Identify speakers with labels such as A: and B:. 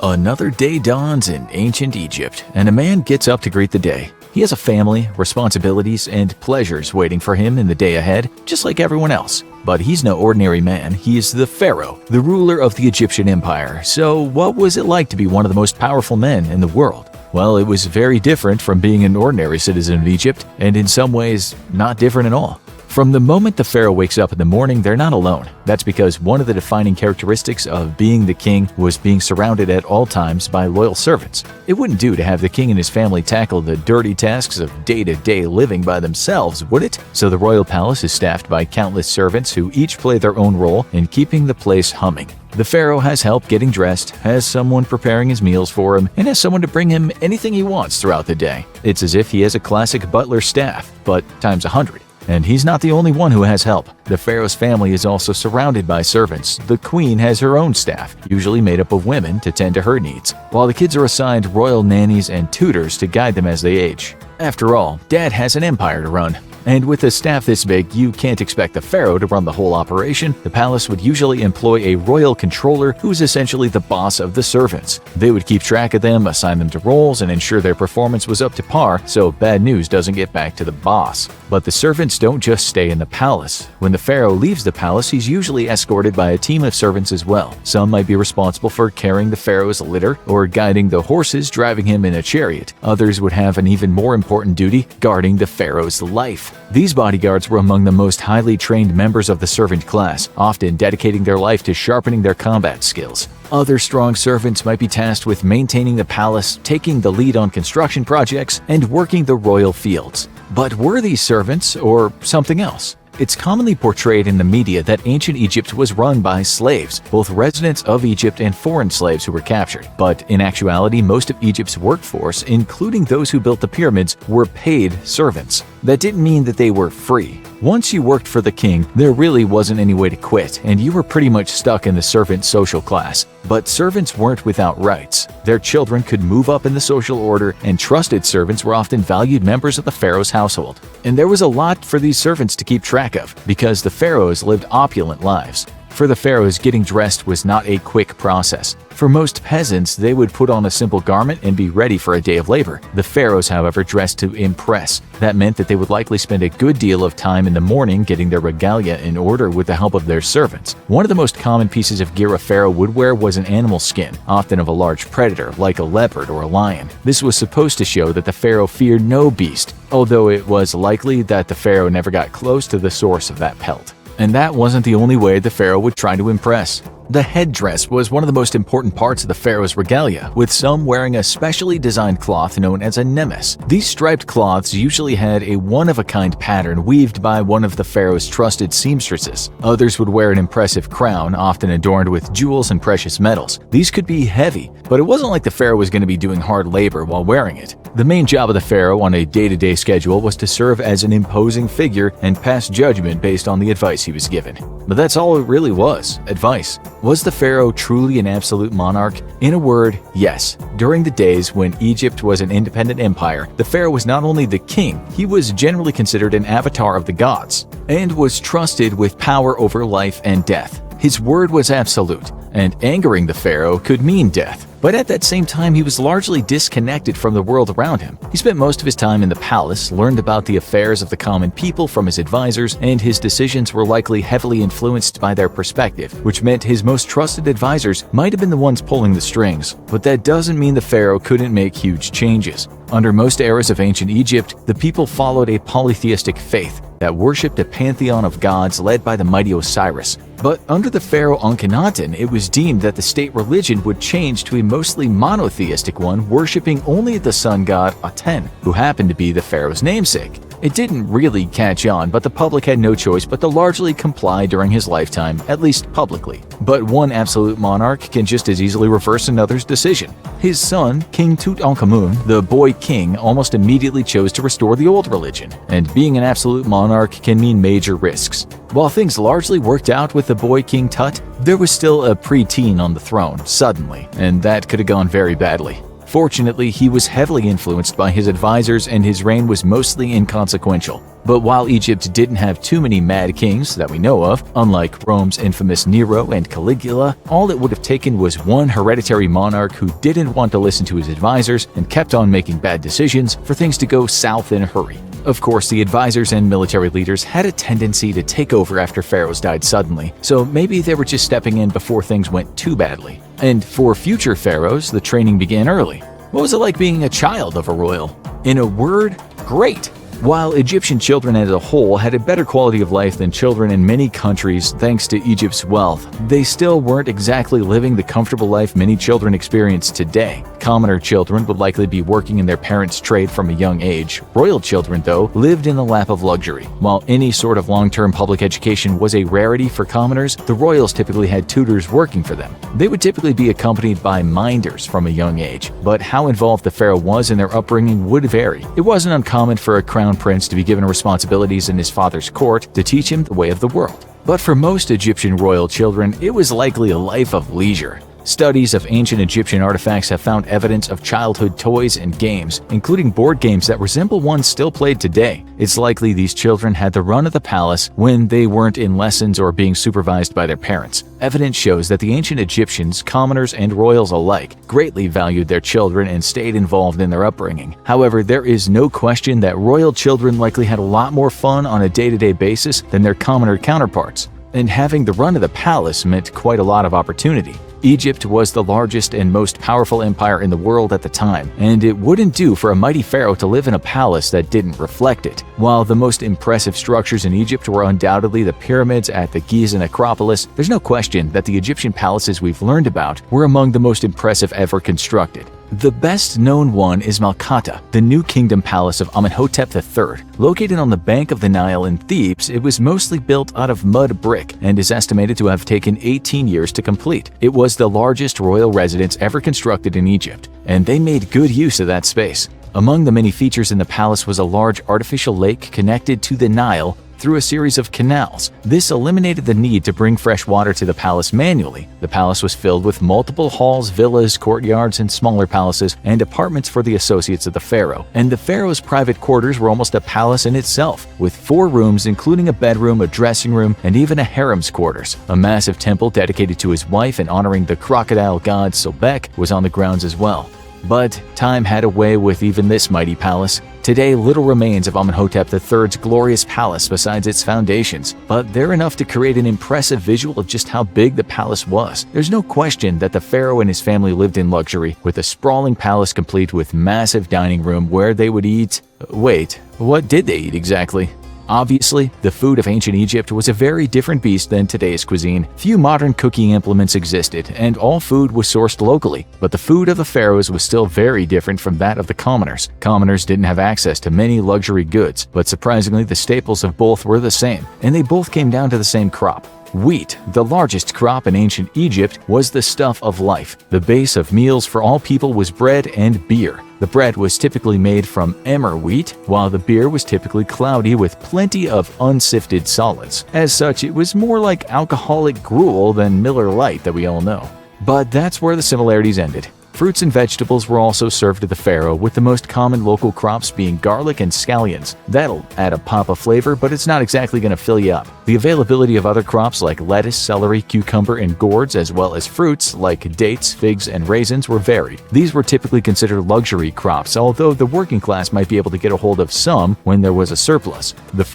A: Another day dawns in ancient Egypt, and a man gets up to greet the day. He has a family, responsibilities, and pleasures waiting for him in the day ahead, just like everyone else. But he's no ordinary man. He is the pharaoh, the ruler of the Egyptian empire. So what was it like to be one of the most powerful men in the world? Well, it was very different from being an ordinary citizen of Egypt, and in some ways, not different at all. From the moment the pharaoh wakes up in the morning, they're not alone. That's because one of the defining characteristics of being the king was being surrounded at all times by loyal servants. It wouldn't do to have the king and his family tackle the dirty tasks of day-to-day living by themselves, would it? So the royal palace is staffed by countless servants who each play their own role in keeping the place humming. The pharaoh has help getting dressed, has someone preparing his meals for him, and has someone to bring him anything he wants throughout the day. It's as if he has a classic butler staff, but times 100. And he's not the only one who has help. The pharaoh's family is also surrounded by servants. The queen has her own staff, usually made up of women, to tend to her needs, while the kids are assigned royal nannies and tutors to guide them as they age. After all, Dad has an empire to run. And with a staff this big, you can't expect the pharaoh to run the whole operation. The palace would usually employ a royal controller who's essentially the boss of the servants. They would keep track of them, assign them to roles, and ensure their performance was up to par so bad news doesn't get back to the boss. But the servants don't just stay in the palace. When the pharaoh leaves the palace, he's usually escorted by a team of servants as well. Some might be responsible for carrying the pharaoh's litter or guiding the horses driving him in a chariot. Others would have an even more important duty, guarding the pharaoh's life. These bodyguards were among the most highly trained members of the servant class, often dedicating their life to sharpening their combat skills. Other strong servants might be tasked with maintaining the palace, taking the lead on construction projects, and working the royal fields. But were these servants or something else? It's commonly portrayed in the media that ancient Egypt was run by slaves, both residents of Egypt and foreign slaves who were captured. But in actuality, most of Egypt's workforce, including those who built the pyramids, were paid servants. That didn't mean that they were free. Once you worked for the king, there really wasn't any way to quit, and you were pretty much stuck in the servant social class. But servants weren't without rights. Their children could move up in the social order, and trusted servants were often valued members of the pharaoh's household. And there was a lot for these servants to keep track of, because the pharaohs lived opulent lives. For the pharaohs, getting dressed was not a quick process. For most peasants, they would put on a simple garment and be ready for a day of labor. The pharaohs, however, dressed to impress. That meant that they would likely spend a good deal of time in the morning getting their regalia in order with the help of their servants. One of the most common pieces of gear a pharaoh would wear was an animal skin, often of a large predator like a leopard or a lion. This was supposed to show that the pharaoh feared no beast, although it was likely that the pharaoh never got close to the source of that pelt. And that wasn't the only way the pharaoh would try to impress. The headdress was one of the most important parts of the pharaoh's regalia, with some wearing a specially designed cloth known as a nemes. These striped cloths usually had a one-of-a-kind pattern weaved by one of the pharaoh's trusted seamstresses. Others would wear an impressive crown, often adorned with jewels and precious metals. These could be heavy, but it wasn't like the pharaoh was going to be doing hard labor while wearing it. The main job of the pharaoh on a day-to-day schedule was to serve as an imposing figure and pass judgment based on the advice he was given. But that's all it really was, advice. Was the pharaoh truly an absolute monarch? In a word, yes. During the days when Egypt was an independent empire, the pharaoh was not only the king, he was generally considered an avatar of the gods, and was trusted with power over life and death. His word was absolute, and angering the pharaoh could mean death. But at that same time, he was largely disconnected from the world around him. He spent most of his time in the palace, learned about the affairs of the common people from his advisors, and his decisions were likely heavily influenced by their perspective, which meant his most trusted advisors might have been the ones pulling the strings. But that doesn't mean the pharaoh couldn't make huge changes. Under most eras of ancient Egypt, the people followed a polytheistic faith that worshipped a pantheon of gods led by the mighty Osiris. But under the pharaoh Akhenaten, it was deemed that the state religion would change to a mostly monotheistic one, worshipping only the sun god Aten, who happened to be the pharaoh's namesake. It didn't really catch on, but the public had no choice but to largely comply during his lifetime, at least publicly. But one absolute monarch can just as easily reverse another's decision. His son, King Tutankhamun, the boy king, almost immediately chose to restore the old religion, and being an absolute monarch can mean major risks. While things largely worked out with the boy King Tut, there was still a preteen on the throne, suddenly, and that could have gone very badly. Fortunately, he was heavily influenced by his advisors and his reign was mostly inconsequential. But while Egypt didn't have too many mad kings that we know of, unlike Rome's infamous Nero and Caligula, all it would have taken was one hereditary monarch who didn't want to listen to his advisors and kept on making bad decisions for things to go south in a hurry. Of course, the advisors and military leaders had a tendency to take over after pharaohs died suddenly, so maybe they were just stepping in before things went too badly. And for future pharaohs, the training began early. What was it like being a child of a royal? In a word, great! While Egyptian children as a whole had a better quality of life than children in many countries thanks to Egypt's wealth, they still weren't exactly living the comfortable life many children experience today. Commoner children would likely be working in their parents' trade from a young age. Royal children, though, lived in the lap of luxury. While any sort of long-term public education was a rarity for commoners, the royals typically had tutors working for them. They would typically be accompanied by minders from a young age, but how involved the pharaoh was in their upbringing would vary. It wasn't uncommon for a crown prince to be given responsibilities in his father's court to teach him the way of the world. But for most Egyptian royal children, it was likely a life of leisure. Studies of ancient Egyptian artifacts have found evidence of childhood toys and games, including board games that resemble ones still played today. It's likely these children had the run of the palace when they weren't in lessons or being supervised by their parents. Evidence shows that the ancient Egyptians, commoners and royals alike, greatly valued their children and stayed involved in their upbringing. However, there is no question that royal children likely had a lot more fun on a day-to-day basis than their commoner counterparts. And having the run of the palace meant quite a lot of opportunity. Egypt was the largest and most powerful empire in the world at the time, and it wouldn't do for a mighty pharaoh to live in a palace that didn't reflect it. While the most impressive structures in Egypt were undoubtedly the pyramids at the Gizeh Acropolis, there's no question that the Egyptian palaces we've learned about were among the most impressive ever constructed. The best-known one is Malkata, the New Kingdom Palace of Amenhotep III. Located on the bank of the Nile in Thebes, it was mostly built out of mud brick and is estimated to have taken 18 years to complete. It was the largest royal residence ever constructed in Egypt, and they made good use of that space. Among the many features in the palace was a large artificial lake connected to the Nile through a series of canals. This eliminated the need to bring fresh water to the palace manually. The palace was filled with multiple halls, villas, courtyards, and smaller palaces, and apartments for the associates of the pharaoh. And the pharaoh's private quarters were almost a palace in itself, with 4 rooms including a bedroom, a dressing room, and even a harem's quarters. A massive temple dedicated to his wife and honoring the crocodile god Sobek was on the grounds as well. But time had a way with even this mighty palace. Today, little remains of Amenhotep III's glorious palace besides its foundations, but they're enough to create an impressive visual of just how big the palace was. There's no question that the pharaoh and his family lived in luxury, with a sprawling palace complete with massive dining room where they would eat… Wait, what did they eat exactly? Obviously, the food of ancient Egypt was a very different beast than today's cuisine. Few modern cooking implements existed, and all food was sourced locally. But the food of the pharaohs was still very different from that of the commoners. Commoners didn't have access to many luxury goods, but surprisingly the staples of both were the same, and they both came down to the same crop. Wheat, the largest crop in ancient Egypt, was the stuff of life. The base of meals for all people was bread and beer. The bread was typically made from emmer wheat, while the beer was typically cloudy with plenty of unsifted solids. As such, it was more like alcoholic gruel than Miller Lite that we all know. But that's where the similarities ended. Fruits and vegetables were also served to the pharaoh, with the most common local crops being garlic and scallions. That'll add a pop of flavor, but it's not exactly going to fill you up. The availability of other crops like lettuce, celery, cucumber, and gourds, as well as fruits like dates, figs, and raisins were varied. These were typically considered luxury crops, although the working class might be able to get a hold of some when there was a surplus. The